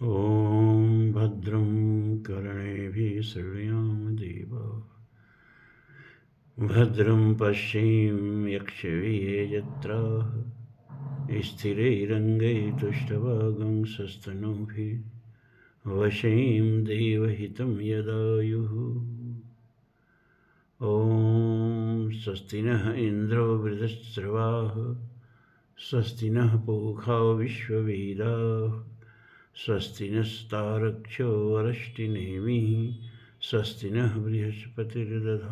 ॐ भद्रं कर्णेभिः शृणुयाम देवाः भद्रं पश्येम्यक्षभिर्यजत्राः स्थिरैरङ्गैस्तुष्टवागुंसस्तनूभिः वशें देवहितं यदायुः। ॐ स्वस्ति नः इन्द्रो वृधश्रवाः स्वस्ति नः पूषा विश्ववेदाः स्वस्ति नस्तारक्ष्यो अरिष्टनेमिः स्वस्ति नः बृहस्पतिर्दधातु।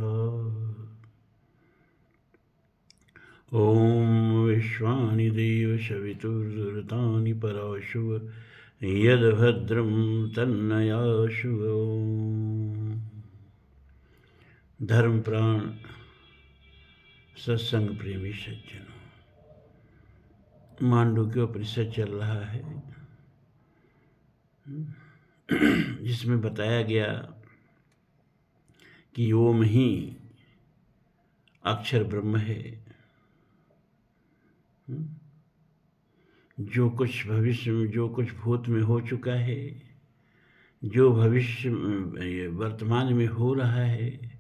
ॐ विश्वानि देवशवितुर्दुरितानि पराशुव यद्भद्रं तन्नयाशु। धर्म प्राण सत्संग प्रेमी सज्जनों, मांडुक्य उपनिषद चल रहा है जिसमें बताया गया कि ओम ही अक्षर ब्रह्म है। जो कुछ भविष्य में, जो कुछ भूत में हो चुका है, जो भविष्य वर्तमान में हो रहा है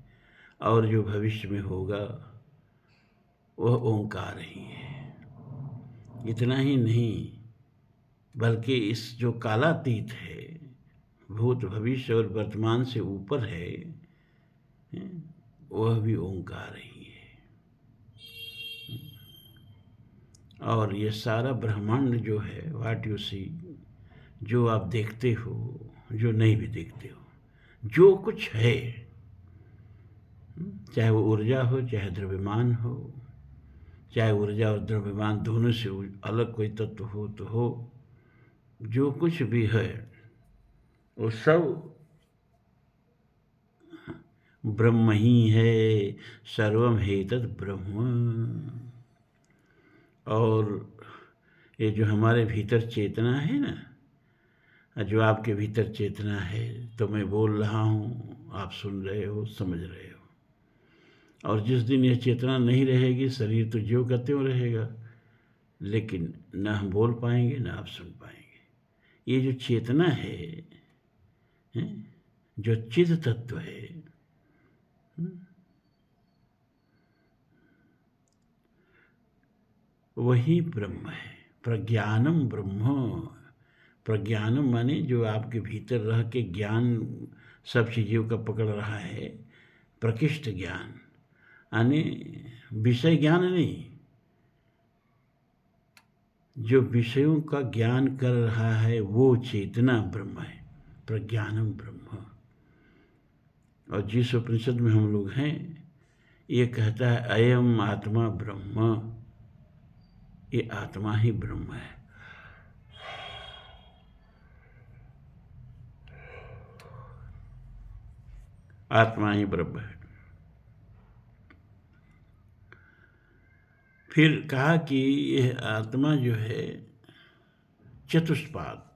और जो भविष्य में होगा, वह ओंकार ही है। इतना ही नहीं, बल्कि इस जो कालातीत है, भूत भविष्य और वर्तमान से ऊपर है, वह भी ओंकार ही है। और ये सारा ब्रह्मांड जो है, व्हाट यू सी, जो आप देखते हो, जो नहीं भी देखते हो, जो कुछ है, चाहे वो ऊर्जा हो, चाहे द्रव्यमान हो, चाहे ऊर्जा और द्रव्यमान दोनों से अलग कोई तत्व हो तो हो, जो कुछ भी है वो सब ब्रह्म ही है। सर्वम हेतद ब्रह्म। और ये जो हमारे भीतर चेतना है ना, जो आपके भीतर चेतना है, तो मैं बोल रहा हूँ, आप सुन रहे हो, समझ रहे हो। और जिस दिन ये चेतना नहीं रहेगी, शरीर तो ज्यों का त्यों रहेगा, लेकिन न हम बोल पाएंगे, न आप सुन पाएंगे। ये जो चेतना है, जो चिद तत्व है, वही ब्रह्म है। प्रज्ञानम ब्रह्म। प्रज्ञानम माने जो आपके भीतर रह के ज्ञान सब चीज़ों का पकड़ रहा है, प्रकृष्ट ज्ञान, यानी विषय ज्ञान नहीं, जो विषयों का ज्ञान कर रहा है वो चेतना ब्रह्म है। प्रज्ञानम ब्रह्म। और जिस उपनिषद में हम लोग हैं, ये कहता है अयम आत्मा ब्रह्म। ये आत्मा ही ब्रह्म है। आत्मा ही ब्रह्म है। फिर कहा कि यह आत्मा जो है चतुष्पाद,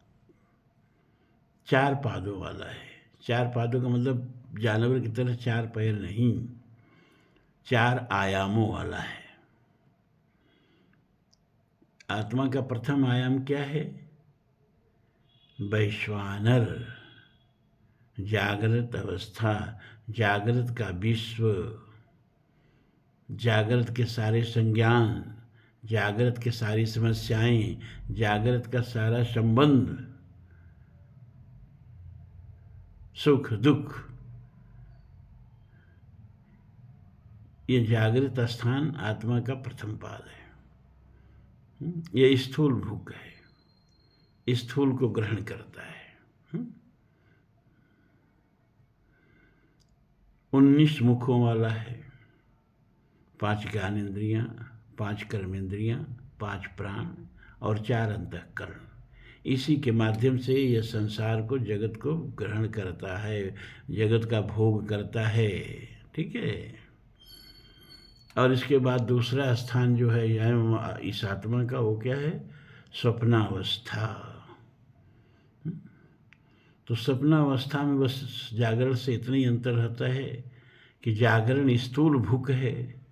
4 पादों वाला है। 4 पादों का मतलब जानवर की तरह 4 पैर नहीं, 4 आयामों वाला है। आत्मा का प्रथम आयाम क्या है? वैश्वानर, जागृत अवस्था, जागृत का विश्व, जागृत के सारे संज्ञान, जागृत के सारी समस्याएं, जागृत का सारा संबंध, सुख दुख, ये जागृत स्थान आत्मा का प्रथम पाद है। ये स्थूल भूख है, स्थूल को ग्रहण करता है। 19 मुखों वाला है, 5 ज्ञानेंद्रियां, 5 कर्मेंद्रियां, 5 प्राण और 4 अंतःकरण। इसी के माध्यम से यह संसार को, जगत को ग्रहण करता है, जगत का भोग करता है। ठीक है। और इसके बाद दूसरा स्थान जो है इस आत्मा का, वो क्या है? स्वप्नावस्था। तो स्वप्नावस्था में बस जागरण से इतना ही अंतर रहता है कि जागरण स्थूल भूख है,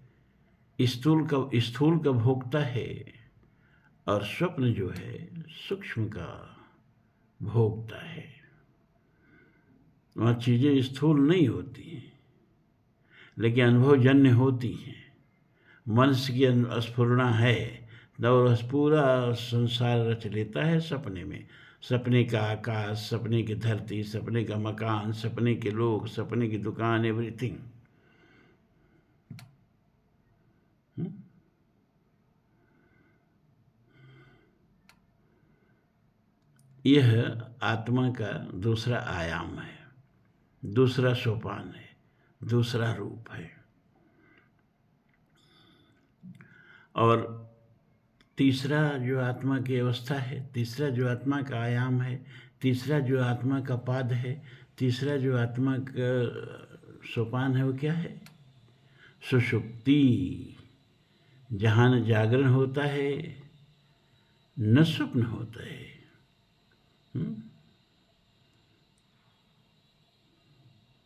स्थूल का भोगता है, और स्वप्न जो है सूक्ष्म का भोगता है। वहाँ चीज़ें स्थूल नहीं होती हैं, लेकिन अनुभवजन्य होती हैं। मनस्य की स्फुरना है और पूरा संसार रच लेता है सपने में। सपने का आकाश, सपने की धरती, सपने का मकान, सपने के लोग, सपने की दुकान, एवरीथिंग। यह आत्मा का दूसरा आयाम है, दूसरा सोपान है, दूसरा रूप है। और तीसरा जो आत्मा की अवस्था है, तीसरा जो आत्मा का आयाम है, तीसरा जो आत्मा का पाद है, तीसरा जो आत्मा का सोपान है, वो क्या है? सुषुप्ति, जहाँ न जागरण होता है न स्वप्न होता है।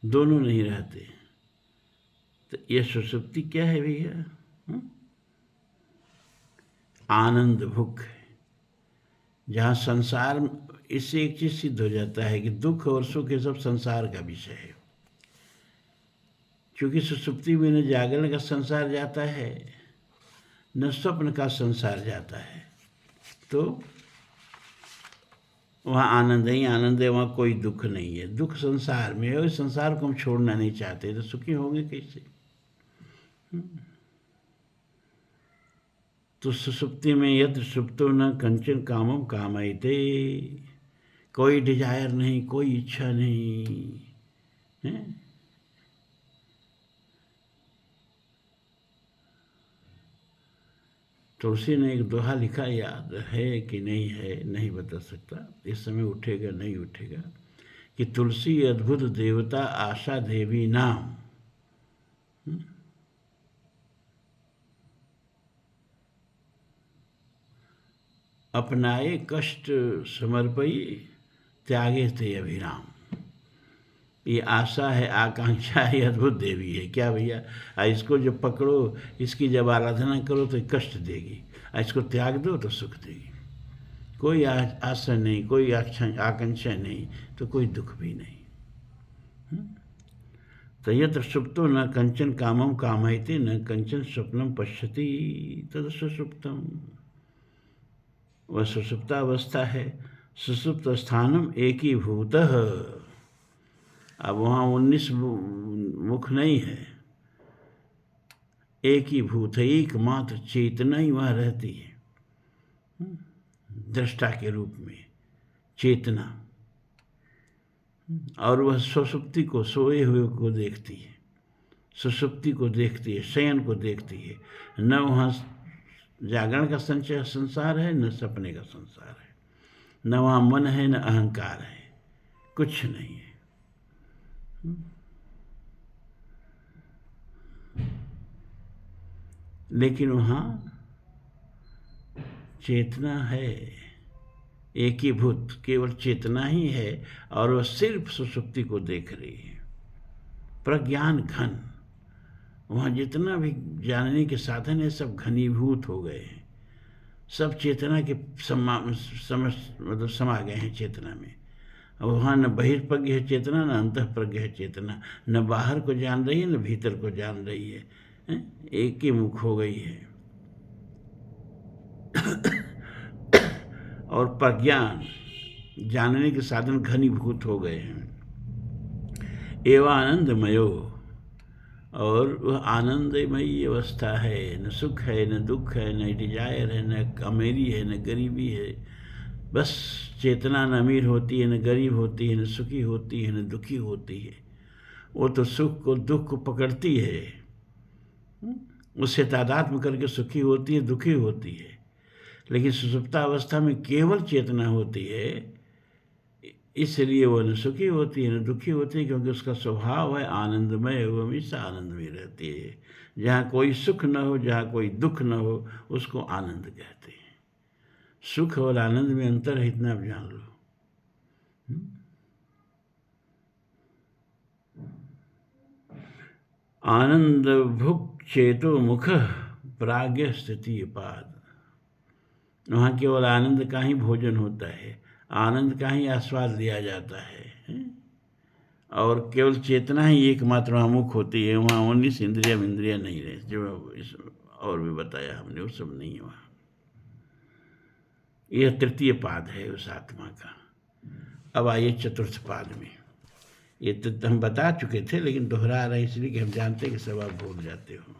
दोनों नहीं रहते। तो यह सुषुप्ति क्या है भैया? आनंद भुक है, जहाँ संसार, इससे एक चीज सिद्ध हो जाता है कि दुख और सुख ये सब संसार का विषय है। क्योंकि सुषुप्ति में न जागरण का संसार जाता है न स्वप्न का संसार जाता है, तो वहाँ आनंद ही आनंद है, वहाँ कोई दुख नहीं है। दुख संसार में है, उस संसार को हम छोड़ना नहीं चाहते, तो सुखी होंगे कैसे? तो सुसुप्ति में यत्र सुप्तो न कंचन कामम कामयते, कोई डिजायर नहीं, कोई इच्छा नहीं है। तुलसी ने एक दोहा लिखा, याद है कि नहीं है नहीं बता सकता, इस समय उठेगा नहीं उठेगा, कि तुलसी अद्भुत देवता आशा देवी नाम। अपनाए कष्ट समर्पई, त्यागे थे अभिराम। ये आशा है, आकांक्षा है, अद्भुत देवी है। क्या भैया, इसको जब पकड़ो, इसकी जब आराधना करो तो कष्ट देगी, इसको त्याग दो तो सुख देगी। कोई आशा नहीं, कोई आकांक्षा नहीं, तो कोई दुख भी नहीं। तो यत्र सुप्तो न कंचन कामम कामयते न कंचन स्वप्नम पश्यति तद सुसुप्तम। वह सुसुप्तावस्था है। सुसुप्त स्थानम एकीभूतः। अब वहाँ 19 मुख नहीं है, एक ही भूत है, एकमात्र चेतना ही वहाँ रहती है, दृष्टा के रूप में चेतना। और वह सुषुप्ति को, सोए हुए को देखती है, सुषुप्ति को देखती है, शयन को देखती है। न वहाँ जागरण का संसार है, न सपने का संसार है, न वहाँ मन है, न अहंकार है, कुछ नहीं है। लेकिन वहाँ चेतना है, एकीभूत, केवल चेतना ही है, और वह सिर्फ सुषुप्ति को देख रही है। प्रज्ञान घन, वहाँ जितना भी जानने के साधन है सब घनीभूत हो गए हैं, सब चेतना के समा गए हैं चेतना में। और वहाँ न बहिर्प्रज्ञ है चेतना, न अंतःप्रज्ञ है चेतना, न बाहर को जान रही है न भीतर को जान रही है, एक ही मुख हो गई है। और प्रज्ञान, जानने के साधन घनीभूत हो गए हैं। एवं आनंदमयो, और वह आनंदमयी अवस्था है। न सुख है, न दुख है, न डिजायर है, न अमीरी है, न गरीबी है। बस चेतना न अमीर होती है, न गरीब होती है, न सुखी होती है, न दुखी होती है। वो तो सुख को, दुख को पकड़ती है, उससे तादात्म्य करके सुखी होती है, दुखी होती है। लेकिन सुषुप्तावस्था में केवल चेतना होती है, इसलिए वह न सुखी होती है न दुखी होती है, क्योंकि उसका स्वभाव है आनंदमय, वो हमेशा आनंद में रहती है। जहाँ कोई सुख न हो, जहाँ कोई दुख न हो, उसको आनंद कहते हैं। सुख और आनंद में अंतर है, इतना आप जान लो। आनंद भुक चेतो मुख प्राज्ञ स्थिति पाद। वहाँ केवल आनंद का ही भोजन होता है, आनंद का ही आस्वाद लिया जाता है। और केवल चेतना ही एकमात्र वहाँ मुख होती है, वहाँ 19 इंद्रिया विंद्रिया नहीं रहे, जो इस और भी बताया हमने, वो सब नहीं है वहाँ। यह तृतीय पाद है उस आत्मा का। अब आइए चतुर्थ पाद में। ये तो हम बता चुके थे, लेकिन दोहरा रहे इसलिए कि हम जानते हैं कि सब आप भूल जाते हो।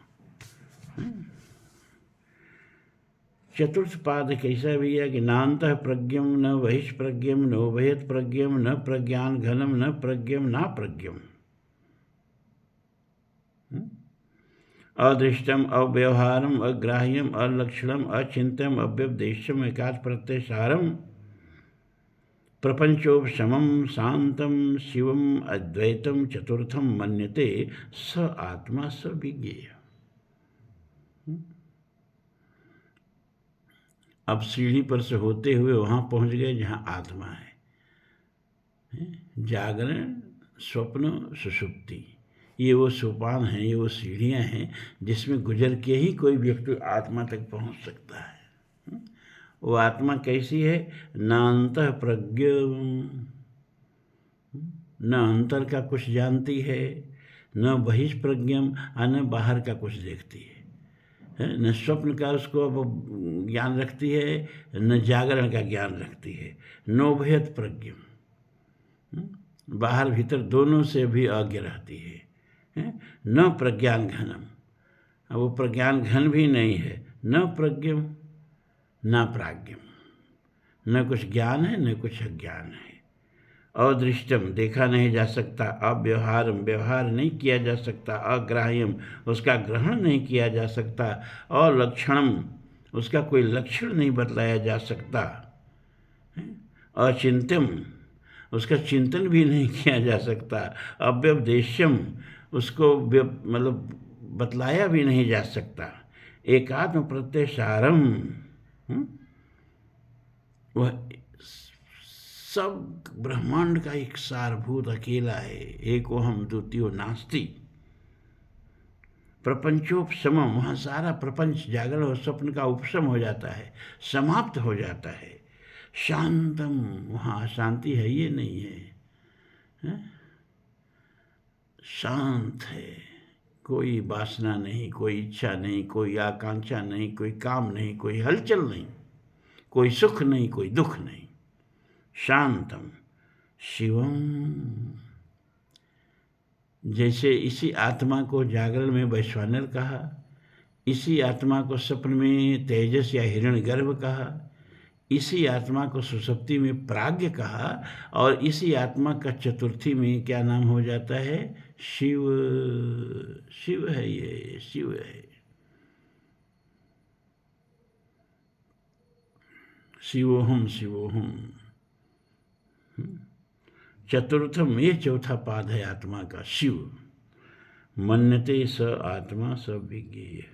चतुर्थ पाद कैसा भैया कि नान्तः प्रज्ञम न बहिष्प्रज्ञम नोभयत प्रज्ञम न प्रज्ञान घनम न प्रज्ञम ना प्रज्ञम। अदृष्टम अव्यवहारम अग्राह्यम अलक्षणम अचिंत्यम अव्यपदेश्यम एकाच प्रत्ययसारम प्रपंचोपशमम शांतम शिवम अद्वैतम चतुर्थम मन्यते स आत्मा स विज्ञेय। अब सीढ़ी पर से होते हुए वहाँ पहुँच गए जहाँ आत्मा है। जागरण, स्वप्न, सुषुप्ति, ये वो सोपान हैं, ये वो सीढ़ियाँ हैं जिसमें गुजर के ही कोई व्यक्ति आत्मा तक पहुँच सकता है। वो आत्मा कैसी है? न अंतः प्रज्ञ, न अंतर का कुछ जानती है, न बहिष्प्रज्ञम, न बाहर का कुछ देखती है, न स्वप्न का उसको अब ज्ञान रखती है, न जागरण का ज्ञान रखती है। नोभयत प्रज्ञम, बाहर भीतर दोनों से भी अज्ञ रहती है। न प्रज्ञान घनम, अब वो प्रज्ञान घन भी नहीं है। न प्रज्ञम न प्राज्ञम, न कुछ ज्ञान है न कुछ अज्ञान है। अदृष्टम, देखा नहीं जा सकता। अव्यवहारम, व्यवहार नहीं किया जा सकता। अग्राह्यम, उसका ग्रहण नहीं किया जा सकता। अलक्षणम, उसका कोई लक्षण नहीं बतलाया जा सकता। अचिंत्यम, उसका चिंतन भी नहीं किया जा सकता। अव्यपदेश्यम, उसको मतलब बतलाया भी नहीं जा सकता। एकात्म प्रत्ययसारम, वह सब ब्रह्मांड का एक सारभूत अकेला है। एक ओहम द्वितीयो नास्ति। प्रपंचोपशमम, वहाँ सारा प्रपंच जागरण और स्वप्न का उपशम हो जाता है, समाप्त हो जाता है। शांतम, वहाँ शांति है ये नहीं है, शांत है। कोई वासना नहीं, कोई इच्छा नहीं, कोई आकांक्षा नहीं, कोई काम नहीं, कोई हलचल नहीं, कोई सुख नहीं, कोई दुख नहीं। शांतम शिवम, जैसे इसी आत्मा को जागरण में वैश्वानर कहा, इसी आत्मा को स्वप्न में तेजस या हिरण्यगर्भ कहा, इसी आत्मा को सुषुप्ति में प्राज्ञ कहा, और इसी आत्मा का चतुर्थी में क्या नाम हो जाता है? शिव। शिव है, ये शिव है। शिवोहम शिवोहम। चतुर्थम, ये चौथा पाद है आत्मा का, शिव। मन्यते स आत्मा स विज्ञेय,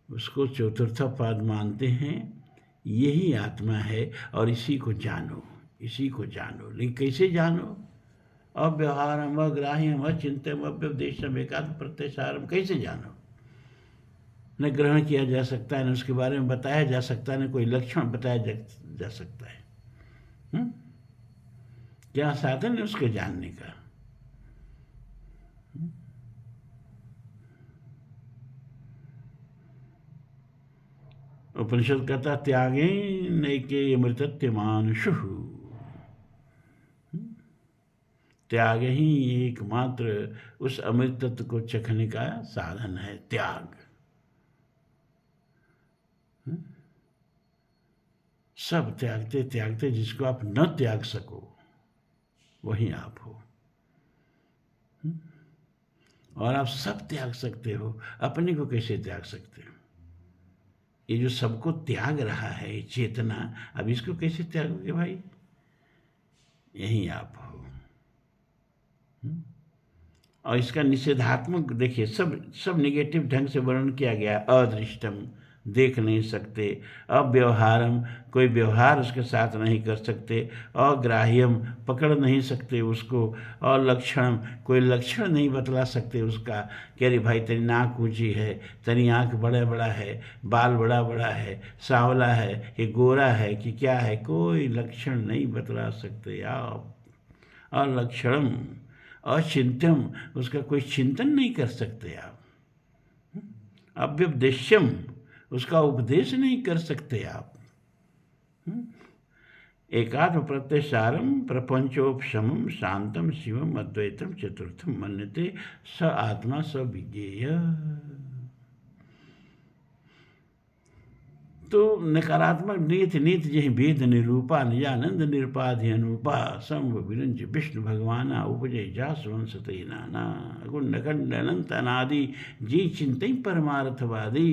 उसको चतुर्था पाद मानते हैं, यही आत्मा है और इसी को जानो, इसी को जानो। लेकिन कैसे जानो? अव्यवहारम अग्राह्यम अचिंत्यम अव्यपदेशम एकात्म प्रत्ययसारम, कैसे जानो? न ग्रहण किया जा सकता है, न उसके बारे में बताया जा सकता है, न कोई लक्षण बताया जा सकता है। क्या साधन है उसके जानने का? उपनिषद कहता त्यागे नैके अमृतत्वमानुषु, त्याग ही एकमात्र उस अमृतत्व को चखने का साधन है, त्याग। सब त्यागते त्यागते जिसको आप न त्याग सको वही आप हो। और आप सब त्याग सकते हो, अपने को कैसे त्याग सकते हो? ये जो सबको त्याग रहा है चेतना, अब इसको कैसे त्यागोगे भाई? यही आप हो। और इसका निषेधात्मक देखिए, सब नेगेटिव ढंग से वर्णन किया गया। अदृष्टम, देख नहीं सकते। अव्यवहारम, कोई व्यवहार उसके साथ नहीं कर सकते। अग्राह्यम, पकड़ नहीं सकते उसको। और लक्षणम, कोई लक्षण नहीं बतला सकते उसका कि अरे भाई तेरी नाक ऊंची है, तेरी आँख बड़ा बड़ा है, बाल बड़ा बड़ा है, सांवला है कि गोरा है कि क्या है, कोई लक्षण नहीं बतला सकते आप। अलक्षणम, अचिंत्यम, उसका कोई चिंतन नहीं कर सकते आप। अव्यपदेश्यम, उसका उपदेश नहीं कर सकते आप। एकात्म प्रत्यसारम प्रपंचोपशमम शांतम शिवम अद्वैतम चतुर्थम मन्यते स आत्मा स विज्ञेय। तो नकारात्मक नीति नीति जही वेद निरूपा निजानंद निरपाधि अनुपा संभ विरंज विष्णु भगवाना उपजय जासवंशते नाना गुण खंड अनंत अनादि जी चिंत परमार्थवादी।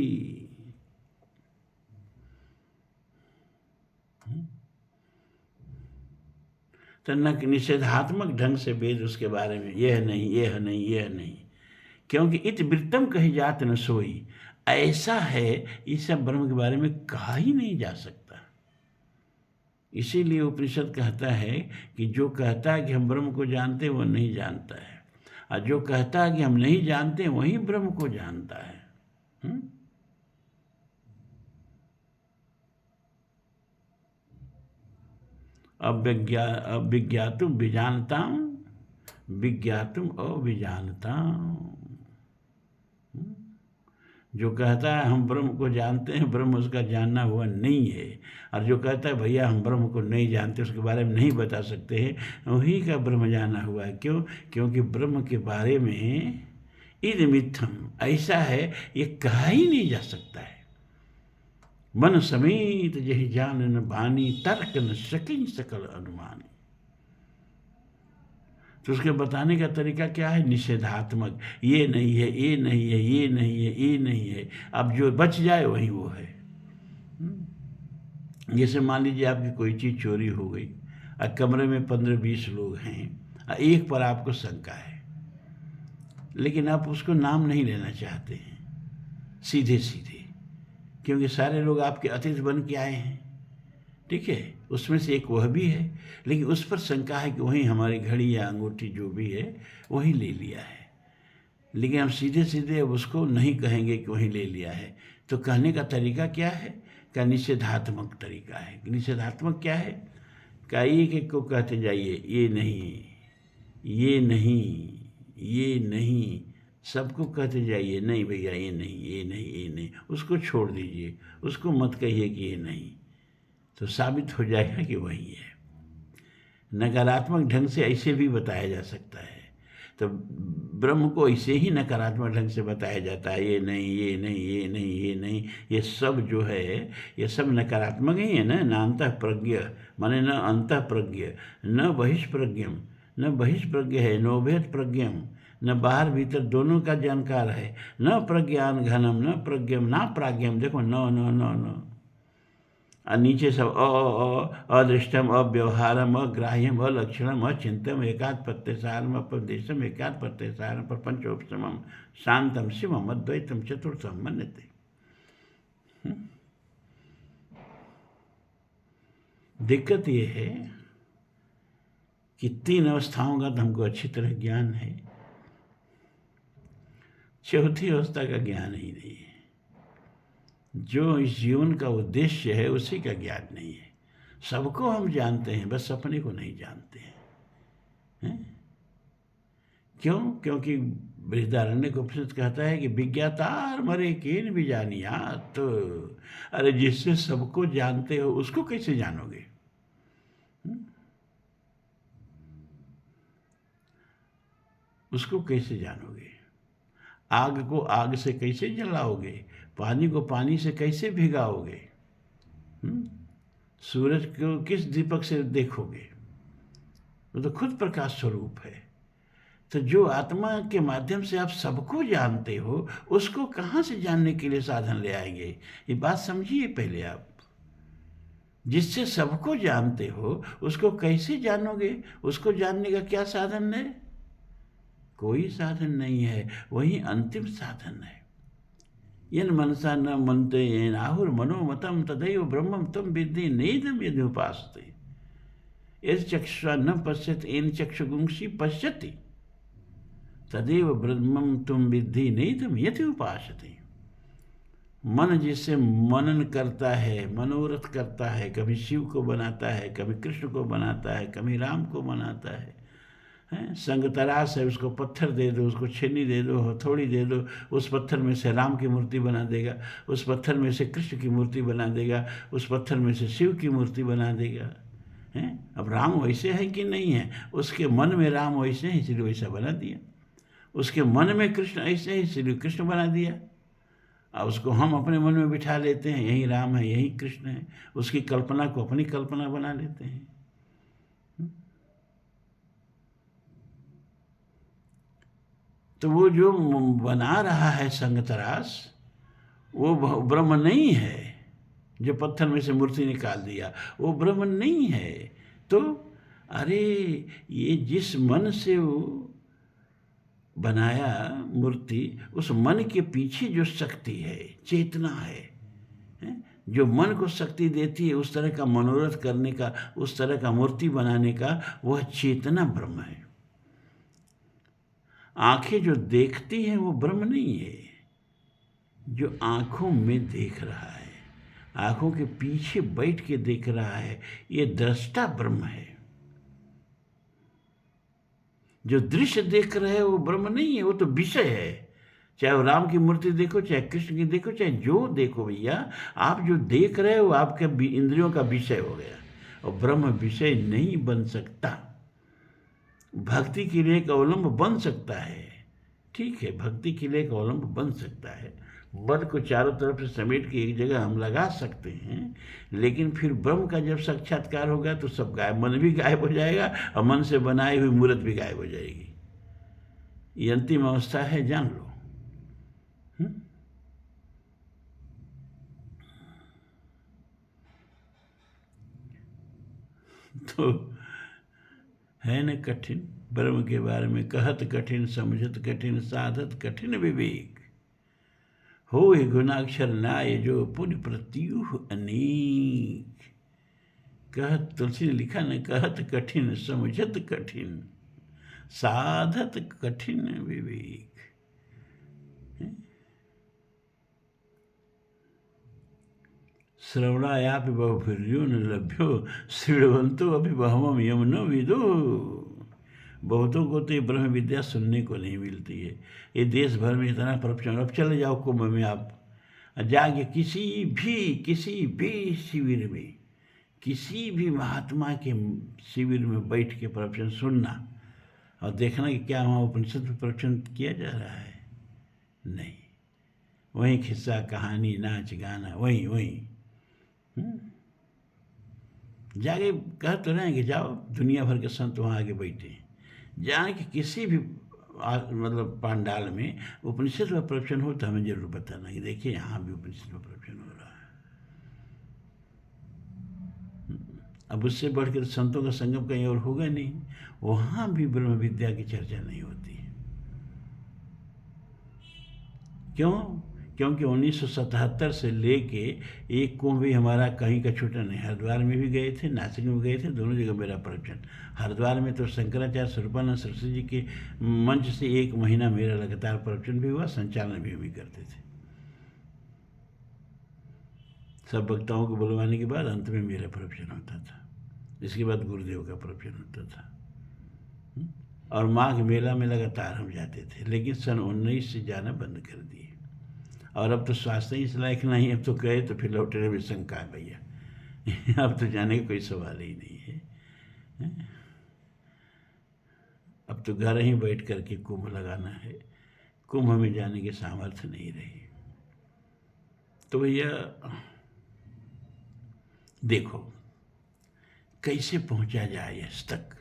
तो न निषेधात्मक ढंग से वेद उसके बारे में यह नहीं यह नहीं यह नहीं, क्योंकि इत वृत्तम कही जात न सोई, ऐसा है इस सब ब्रह्म के बारे में कहा ही नहीं जा सकता। इसीलिए उपनिषद कहता है कि जो कहता है कि हम ब्रह्म को जानते हैं वो नहीं जानता है, और जो कहता है कि हम नहीं जानते वही ब्रह्म को जानता है। अविज्ञातुम विजानताम, विज्ञातुम अविजानताम। जो कहता है हम ब्रह्म को जानते हैं, ब्रह्म उसका जानना हुआ नहीं है। और जो कहता है भैया हम ब्रह्म को नहीं जानते, उसके बारे में नहीं बता सकते हैं, वही का ब्रह्म जाना हुआ है। क्यों? क्योंकि ब्रह्म के बारे में इद मिथ्यम, ऐसा है ये कहा ही नहीं जा सकता है। मन समेत जही जान न बानी, तर्क न सकें सकल अनुमानी। तो उसके बताने का तरीका क्या है? निषेधात्मक, ये नहीं है, ये नहीं है, ये नहीं है, ये नहीं है। अब जो बच जाए वही वो है। जैसे मान लीजिए आपकी कोई चीज़ चोरी हो गई और कमरे में 15-20 लोग हैं, एक पर आपको शंका है, लेकिन आप उसको नाम नहीं लेना चाहते हैं सीधे सीधे, क्योंकि सारे लोग आपके अतिथि बन के आए हैं, ठीक है, उसमें से एक वह भी है, लेकिन उस पर शंका है कि वही हमारी घड़ी या अंगूठी जो भी है वही ले लिया है। लेकिन हम सीधे सीधे अब उसको नहीं कहेंगे कि वही ले लिया है। तो कहने का तरीका क्या है? का निषेधात्मक तरीका है। निषेधात्मक क्या है? का एक को कहते जाइए ये नहीं, ये नहीं, ये नहीं, सबको कहते जाइए नहीं भैया ये नहीं, ये नहीं, ये नहीं, उसको छोड़ दीजिए, उसको मत कहिए कि ये नहीं, तो साबित हो जाएगा कि वही है। नकारात्मक ढंग से ऐसे भी बताया जा सकता है। तो ब्रह्म को ऐसे ही नकारात्मक ढंग से बताया जाता है, ये नहीं, ये नहीं, ये नहीं, ये नहीं, ये सब जो है ये सब नकारात्मक ही है ना। न अंतः प्रज्ञ माने न अंतः प्रज्ञ, न बहिष्प्रज्ञम, न बहिष्प्रज्ञ है, नोभेद प्रज्ञम, न बाहर भीतर दोनों का जानकार है, न प्रज्ञान घनम, न प्रज्ञम, न प्राज्ञम। देखो न न न न, और नीचे सब अदृष्टम, अव्यवहारम, अग्राह्यम, अलक्षणम, अचिंतम, एकात् प्रत्यसारम, अपदेशम, एकात् प्रत्यसारम, प्रपंचोपशमम, शांतम शिवम अद्वैतम चतुर्थम मन्यते। दिक्कत ये है कि 3 अवस्थाओं का तो हमको अच्छी तरह ज्ञान है, चौथी अवस्था का ज्ञान ही नहीं है। जो इस जीवन का उद्देश्य है उसी का ज्ञान नहीं है। सबको हम जानते हैं, बस अपने को नहीं जानते हैं। क्यों? क्योंकि बृहदारण्यक उपनिषद कहता है कि विज्ञातार मरे केन भी जानिया। तो अरे जिससे सबको जानते हो उसको कैसे जानोगे? उसको कैसे जानोगे? आग को आग से कैसे जलाओगे? पानी को पानी से कैसे भिगाओगे? सूरज को किस दीपक से देखोगे? वो तो खुद प्रकाश स्वरूप है। तो जो आत्मा के माध्यम से आप सबको जानते हो, उसको कहाँ से जानने के लिए साधन ले आएंगे? ये बात समझिए पहले आप। जिससे सबको जानते हो उसको कैसे जानोगे? उसको जानने का क्या साधन है? कोई साधन नहीं है, वही अंतिम साधन है। येन मनसा न मनते येन आहुर्मनोमतं तदैव ब्रह्मं तं विद्धि नेदं यदि उपासते। यदि चक्षुषा न पश्यति येन चक्षुगुंषि पश्यति तदेव ब्रह्मं तुम विद्धि नेदं यदि उपासते। मन जिससे मनन करता है, मनोरथ करता है, कभी शिव को बनाता है, कभी कृष्ण को बनाता है, कभी राम को बनाता है, संग तराश है, उसको पत्थर दे दो, उसको छेनी दे दो, हथौड़ी दे दो, उस पत्थर में से राम की मूर्ति बना देगा, उस पत्थर में से कृष्ण की मूर्ति बना देगा, उस पत्थर में से शिव की मूर्ति बना देगा। अब राम वैसे है कि नहीं है? उसके मन में राम वैसे हैं इसलिए वैसा बना दिया, उसके मन में कृष्ण ऐसे है इसलिए कृष्ण बना दिया। और उसको हम अपने मन में बिठा लेते हैं, यही राम है, यही कृष्ण है, उसकी कल्पना को अपनी कल्पना बना लेते हैं। तो वो जो बना रहा है संगतरास, वो ब्रह्म नहीं है। जो पत्थर में से मूर्ति निकाल दिया वो ब्रह्म नहीं है। तो अरे ये जिस मन से वो बनाया मूर्ति, उस मन के पीछे जो शक्ति है, चेतना है, जो मन को शक्ति देती है उस तरह का मनोरथ करने का, उस तरह का मूर्ति बनाने का, वह चेतना ब्रह्म है। आंखें जो देखती हैं वो ब्रह्म नहीं है। जो आंखों में देख रहा है, आंखों के पीछे बैठ के देख रहा है, ये दृष्टा ब्रह्म है। जो दृश्य देख रहे हैं वो ब्रह्म नहीं है, वो तो विषय है। चाहे वो राम की मूर्ति देखो, चाहे कृष्ण की देखो, चाहे जो देखो भैया, आप जो देख रहे हो आपके इंद्रियों का विषय हो गया, और ब्रह्म विषय नहीं बन सकता। भक्ति के लिए एक अवलंब बन सकता है, ठीक है, भक्ति के लिए एक अवलंब बन सकता है, मन को चारों तरफ से समेट के एक जगह हम लगा सकते हैं, लेकिन फिर ब्रह्म का जब साक्षात्कार होगा तो सब गायब, मन भी गायब हो जाएगा और मन से बनाई हुई मूर्त भी गायब हो जाएगी। ये अंतिम अवस्था है, जान लो। तो है न कठिन ब्रह्म के बारे में, कहत कठिन समझत कठिन साधत कठिन विवेक, हो गुणाक्षर नाय जो पुण्य प्रत्युह अनेक। कहत, तुलसी ने लिखा न, कहत कठिन समझत कठिन साधत कठिन विवेक। श्रवणायापि बहुभिर्यो न लभ्यो श्रीवंतो अभी बहमम यमुनो विदो। बहुतों को तो ये ब्रह्म विद्या सुनने को नहीं मिलती है। ये देश भर में इतना प्रवचन, अब चले जाओ कुंभ में, आप जाके किसी भी शिविर में, किसी भी महात्मा के शिविर में बैठ के प्रवचन सुनना और देखना कि क्या वहाँ उपनिषद में प्रवचन किया जा रहा है। नहीं, वहीं खिस्सा कहानी, नाच गाना, वहीं जाके कह तो रहे हैं कि जाओ, दुनिया भर के संत वहाँ आगे बैठे हैं, जहाँ कि किसी भी मतलब पांडाल में उपनिषद का प्रवचन हो तो हमें जरूर बताना कि देखिए यहाँ भी उपनिषद का प्रवचन हो रहा है। अब उससे बढ़ के संतों का संगम कहीं और होगा नहीं, वहाँ भी ब्रह्म विद्या की चर्चा नहीं होती है। क्यों? क्योंकि 1977 से लेके एक कुंभ भी हमारा कहीं का छूटा नहीं। हरिद्वार में भी गए थे, नासिक में गए थे, दोनों जगह मेरा प्रवचन। हरिद्वार में तो शंकराचार्य स्वरूपानंद सरस्वती जी के मंच से 1 महीना मेरा लगातार प्रवचन भी हुआ, संचालन भी करते थे। सब वक्ताओं को बुलवाने के बाद अंत में मेरा प्रवचन होता था, इसके बाद गुरुदेव का प्रवचन होता था। और माघ मेला में लगातार हम जाते थे, लेकिन सन 19 से जाना बंद कर दिए। और अब तो स्वास्थ्य ही इस लायक नहीं, अब तो गए तो फिर लौटने में शंका है भैया। अब तो जाने का कोई सवाल ही नहीं है। अब तो घर ही बैठ करके कुंभ लगाना है, कुंभ में जाने की सामर्थ्य नहीं रही। तो भैया देखो कैसे पहुंचा जाए इस तक।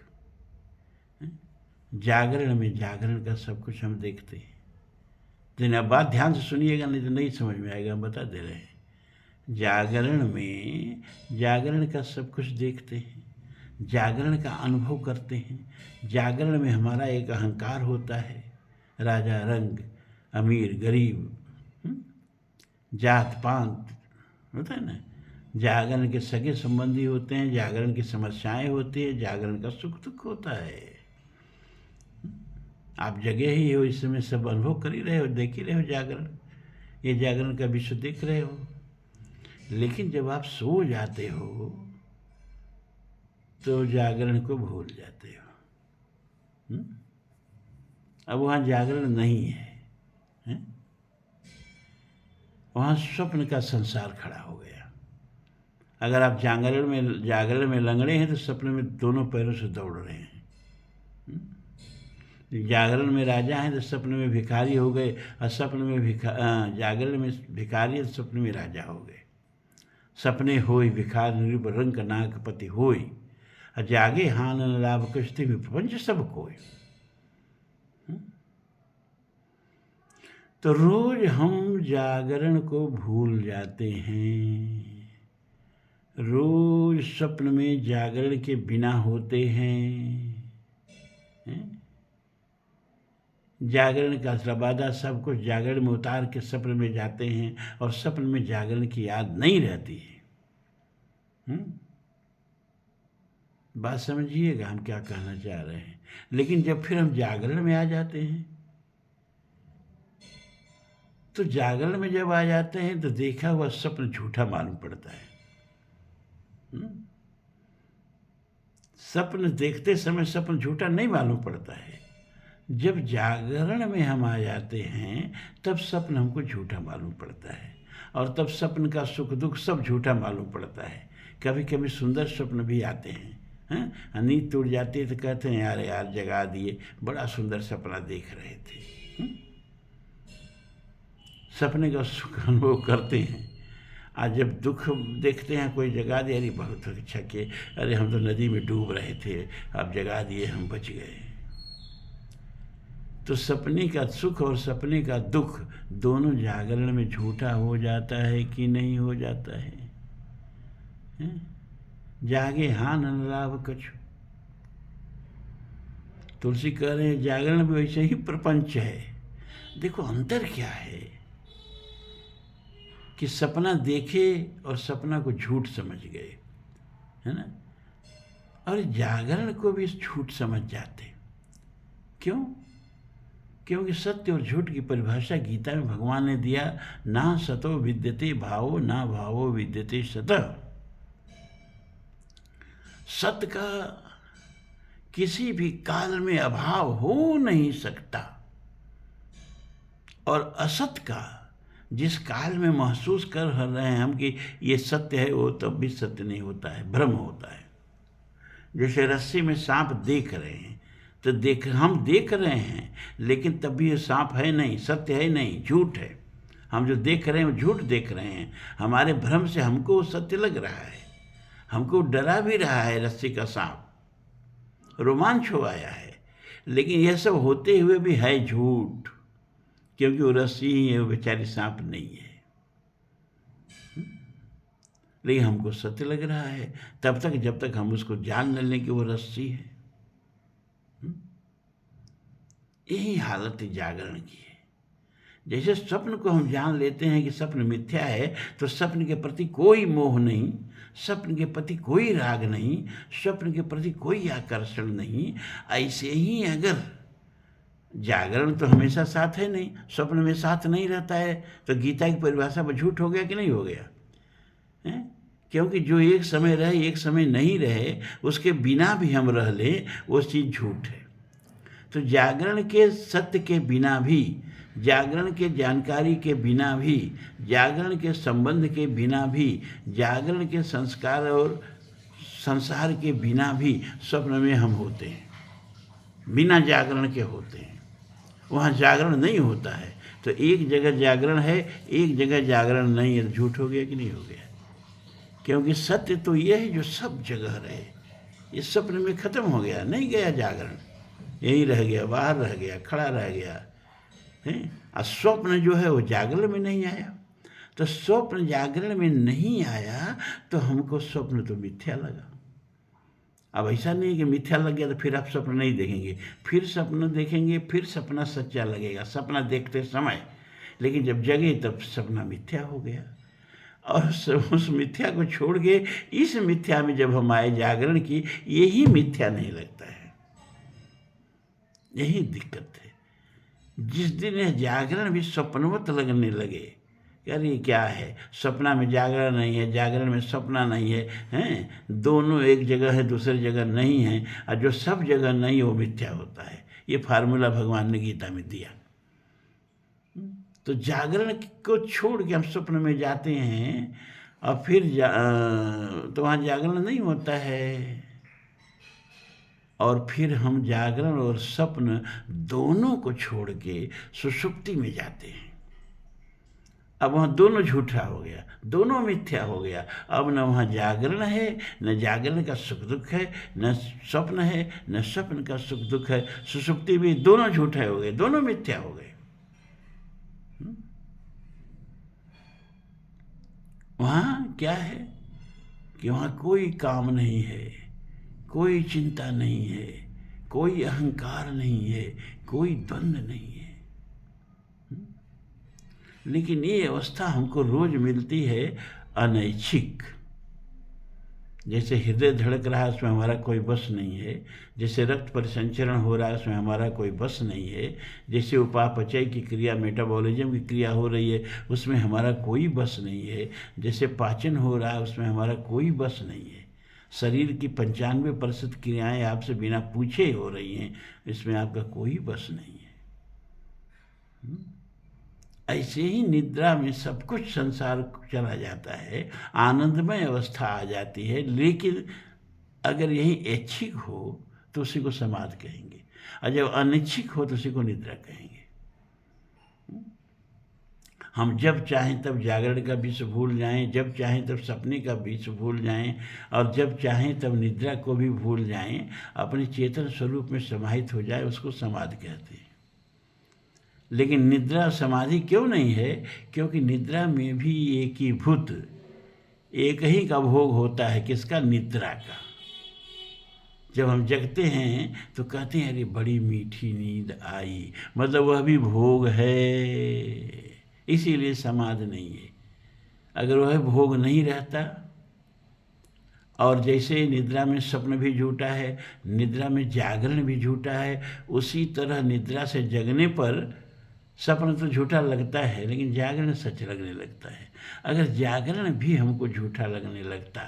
जागरण में जागरण का सब कुछ हम देखते हैं। लेकिन अब बात ध्यान से सुनिएगा, नहीं तो नहीं समझ में आएगा, हम बता दे रहे हैं। जागरण में जागरण का सब कुछ देखते हैं, जागरण का अनुभव करते हैं। जागरण में हमारा एक अहंकार होता है, राजा रंग, अमीर गरीब, जात पात होता है ना, जागरण के सगे संबंधी होते हैं, जागरण की समस्याएं होती है, जागरण का सुख दुख होता है। आप जगे ही हो, इस समय सब अनुभव कर ही रहे हो, देख ही रहे हो जागरण, ये जागरण का विश्व देख रहे हो। लेकिन जब आप सो जाते हो तो जागरण को भूल जाते हो। अब वहाँ जागरण नहीं है, वहाँ स्वप्न का संसार खड़ा हो गया। अगर आप जागरण में लंगड़े हैं तो सपने में दोनों पैरों से दौड़ रहे हैं। जागरण में राजा हैं तो सपने में भिखारी हो गए, और सपने में जागरण में भिखारी तो सपने में राजा हो गए। सपने होई भिखार निरुप रंग नाक पति होई, और जागे हान लाभ कश्ती में प्रपंच सब कोई। तो रोज हम जागरण को भूल जाते हैं, रोज स्वप्न में जागरण के बिना होते हैं। जागरण का रबादा सब कुछ जागरण में उतार के सपन में जाते हैं, और सपन में जागरण की याद नहीं रहती है। बात समझिएगा हम क्या कहना चाह रहे हैं। लेकिन जब फिर हम जागरण में आ जाते हैं, तो जागरण में जब आ जाते हैं तो देखा हुआ स्वप्न झूठा मालूम पड़ता है। स्वप्न देखते समय स्वप्न झूठा नहीं मालूम पड़ता है। जब जागरण में हम आ जाते हैं तब स्वप्न हमको झूठा मालूम पड़ता है, और तब स्वप्न का सुख दुख सब झूठा मालूम पड़ता है। कभी कभी सुंदर स्वप्न भी आते हैं, नींद टूट जाती है तो कहते हैं यार यार जगा दिए, बड़ा सुंदर सपना देख रहे थे। सपने का सुख अनुभव करते हैं। आज जब दुख देखते हैं कोई जगा दिया, अरे बहुत अच्छा किए, अरे हम तो नदी में डूब रहे थे, आप जगा दिए, हम बच गए। तो सपने का सुख और सपने का दुख दोनों जागरण में झूठा हो जाता है कि नहीं हो जाता है? जागे हाँ न लाभ कछु। तुलसी कह रहे हैं जागरण भी वैसे ही प्रपंच है। देखो अंतर क्या है कि सपना देखे और सपना को झूठ समझ गए, है ना, और जागरण को भी झूठ समझ जाते। क्यों? क्योंकि सत्य और झूठ की परिभाषा गीता में भगवान ने दिया, ना सतो विद्यते भावो ना भावो विद्यते सतः। सत्य का किसी भी काल में अभाव हो नहीं सकता, और असत का जिस काल में महसूस कर रहे हैं हम कि ये सत्य है, वो तब भी सत्य नहीं होता है, भ्रम होता है। जैसे रस्सी में सांप देख रहे हैं तो हम देख रहे हैं, लेकिन तब भी ये सांप है नहीं, सत्य है नहीं, झूठ है। हम जो देख रहे हैं वो झूठ देख रहे हैं। हमारे भ्रम से हमको वो सत्य लग रहा है, हमको डरा भी रहा है रस्सी का सांप, रोमांच हो आया है, लेकिन यह सब होते हुए भी है झूठ, क्योंकि वो रस्सी ही है, वो बेचारी सांप नहीं है। लेकिन हमको सत्य लग रहा है तब तक जब तक हम उसको जान न लें कि वो रस्सी है। यही हालत जागरण की है। जैसे स्वप्न को हम जान लेते हैं कि स्वप्न मिथ्या है, तो स्वप्न के प्रति कोई मोह नहीं, स्वप्न के प्रति कोई राग नहीं, स्वप्न के प्रति कोई आकर्षण नहीं। ऐसे ही अगर जागरण तो हमेशा साथ है नहीं, स्वप्न में साथ नहीं रहता है, तो गीता की परिभाषा में झूठ हो गया कि नहीं हो गया है? क्योंकि जो एक समय रहे एक समय नहीं रहे, उसके बिना भी हम रह लें, वो चीज़ झूठ है। तो जागरण के सत्य के बिना भी, जागरण के जानकारी के बिना भी, जागरण के संबंध के बिना भी, जागरण के संस्कार और संसार के बिना भी स्वप्न में हम होते हैं, बिना जागरण के होते हैं। वहाँ जागरण नहीं होता है। तो एक जगह जागरण है, एक जगह जागरण नहीं है, झूठ हो गया कि नहीं हो गया? क्योंकि सत्य तो यह है जो सब जगह रहे। इस स्वप्न में खत्म हो गया, नहीं गया जागरण, यही रह गया, बाहर रह गया, खड़ा रह गया है। और स्वप्न जो है वो जागरण में नहीं आया। तो स्वप्न जागरण में नहीं आया तो हमको स्वप्न तो मिथ्या लगा। अब ऐसा नहीं कि मिथ्या लग गया तो फिर आप स्वप्न नहीं देखेंगे, फिर स्वप्न देखेंगे, फिर सपना सच्चा लगेगा। सपना देखते समय लेकिन जब जगे तब सपना मिथ्या हो गया। और उस मिथ्या को छोड़ के इस मिथ्या में जब हम आए जागरण की, यही मिथ्या नहीं लगता है। यही दिक्कत है। जिस दिन यह जागरण भी स्वप्नवत लगने लगे, यार ये क्या है, सपना में जागरण नहीं है, जागरण में सपना नहीं है, हैं दोनों एक जगह है दूसरी जगह नहीं है, और जो सब जगह नहीं वो मिथ्या होता है। ये फार्मूला भगवान ने गीता में दिया। तो जागरण को छोड़ के हम स्वप्न में जाते हैं और फिर तो वहाँ जागरण नहीं होता है। और फिर हम जागरण और स्वप्न दोनों को छोड़ के सुषुप्ति में जाते हैं। अब वहाँ दोनों झूठा हो गया, दोनों मिथ्या हो गया। अब न वहाँ जागरण है, न जागरण का सुख दुख है, न स्वप्न है, न स्वप्न का सुख दुख है। सुषुप्ति भी दोनों झूठे हो गए, दोनों मिथ्या हो गए। वहाँ क्या है कि वहाँ कोई काम नहीं है, कोई चिंता नहीं है, कोई अहंकार नहीं है, कोई द्वंद्व नहीं है। लेकिन ये अवस्था हमको रोज मिलती है अनैच्छिक। जैसे हृदय धड़क रहा है उसमें हमारा कोई बस नहीं है, जैसे रक्त परिसंचरण हो रहा है उसमें हमारा कोई बस नहीं है, जैसे उपापचय की क्रिया मेटाबॉलिज्म की क्रिया हो रही है उसमें हमारा कोई बस नहीं है, जैसे पाचन हो रहा है उसमें हमारा कोई बस नहीं है। शरीर की 95% क्रियाएं आपसे बिना पूछे हो रही हैं, इसमें आपका कोई बस नहीं है। ऐसे ही निद्रा में सब कुछ संसार चला जाता है, आनंदमय अवस्था आ जाती है। लेकिन अगर यही ऐच्छिक हो तो उसी को समाधि कहेंगे, और जब अनैच्छिक हो तो उसी को निद्रा कहेंगे। हम जब चाहें तब जागरण का विषय भूल जाएं, जब चाहें तब सपने का विषय भूल जाएं, और जब चाहें तब निद्रा को भी भूल जाएं, अपने चेतन स्वरूप में समाहित हो जाए, उसको समाधि कहते हैं। लेकिन निद्रा समाधि क्यों नहीं है? क्योंकि निद्रा में भी एक ही भूत, एक ही का भोग होता है। किसका? निद्रा का। जब हम जगते हैं तो कहते हैं अरे बड़ी मीठी नींद आई, मतलब वह भी भोग है, इसीलिए समाधि नहीं है। अगर वह भोग नहीं रहता, और जैसे निद्रा में स्वप्न भी झूठा है, निद्रा में जागरण भी झूठा है, उसी तरह निद्रा से जगने पर स्वप्न तो झूठा लगता है लेकिन जागरण सच लगने लगता है। अगर जागरण भी हमको झूठा लगने लगता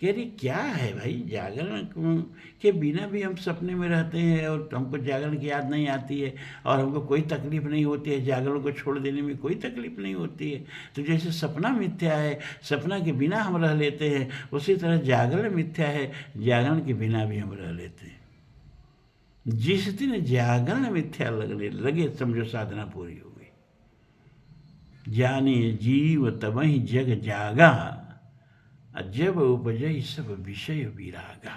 कि अरे क्या है भाई, जागरण के बिना भी हम सपने में रहते हैं और हमको जागरण की याद नहीं आती है, और हमको कोई तकलीफ नहीं होती है, जागरण को छोड़ देने में कोई तकलीफ नहीं होती है। तो जैसे सपना मिथ्या है, सपना के बिना हम रह लेते हैं, उसी तरह जागरण मिथ्या है, जागरण के बिना भी हम रह लेते हैं। जिस दिन जागरण मिथ्या लगने लगे समझो साधना पूरी हो गई। जाने जीव तबहि जग जागा, जब उपजई सब विषय विरागा।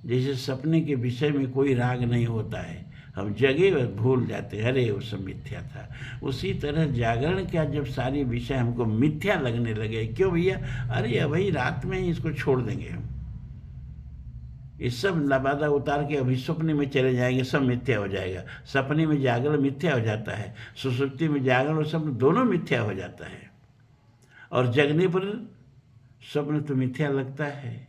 जैसे सपने के विषय में कोई राग नहीं होता है, हम जगे व भूल जाते हैं, अरे वो सब मिथ्या था। उसी तरह जागरण का जब सारे विषय हमको मिथ्या लगने लगे, क्यों भैया? अरे अभी रात में ही इसको छोड़ देंगे हम, इस सब लबादा उतार के अभी सपने में चले जाएंगे, सब मिथ्या हो जाएगा। सपने में जागरण मिथ्या हो जाता है, सुसुप्ति में जागरण और स्वप्न दोनों मिथ्या हो जाता है, और जगने पर स्वप्न तो मिथ्या लगता है,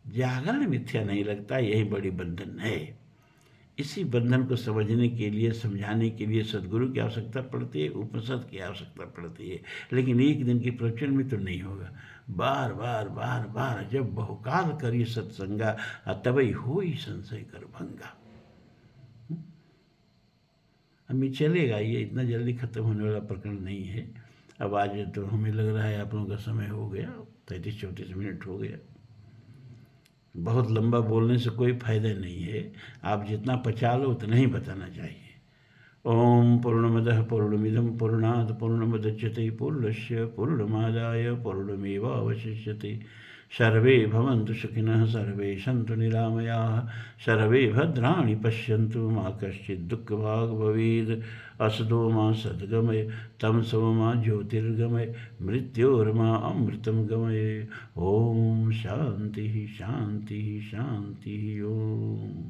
जागरण मिथ्या नहीं लगता। यही बड़ी बंधन है। इसी बंधन को समझने के लिए, समझाने के लिए सद्गुरु की आवश्यकता पड़ती है, उपनिषद की आवश्यकता पड़ती है। लेकिन एक दिन के प्रवचन में तो नहीं होगा। बार बार बार बार जब बहुकाल करिए सत्संगा, तबई होई संशय कर भंगा। हमें चलेगा, ये इतना जल्दी खत्म होने वाला प्रकरण नहीं है। अब आज तो हमें लग रहा है आप लोगों का समय हो गया, 33-34 मिनट हो गया। बहुत लंबा बोलने से कोई फायदा नहीं है, आप जितना पचा लो उतना ही बताना चाहिए। ओम पूर्णमदः पूर्णमिदं पूर्णात् पूर्णमुदच्यते पूर्णस्य पूर्णमादाय पूर्णमेवावशिष्यते। सर्वे भवन्तु सुखिनः, सर्वे सन्तु निरामयाः, सर्वे भद्राणि पश्यन्तु, मा कश्चित् दुःखभाग् भवेत्। असतो मा सद्गमय, तमसो मा ज्योतिर्गमय, मृत्योर्मा अमृतं गमय। ओम शान्तिः शान्तिः शान्तिः। ओम।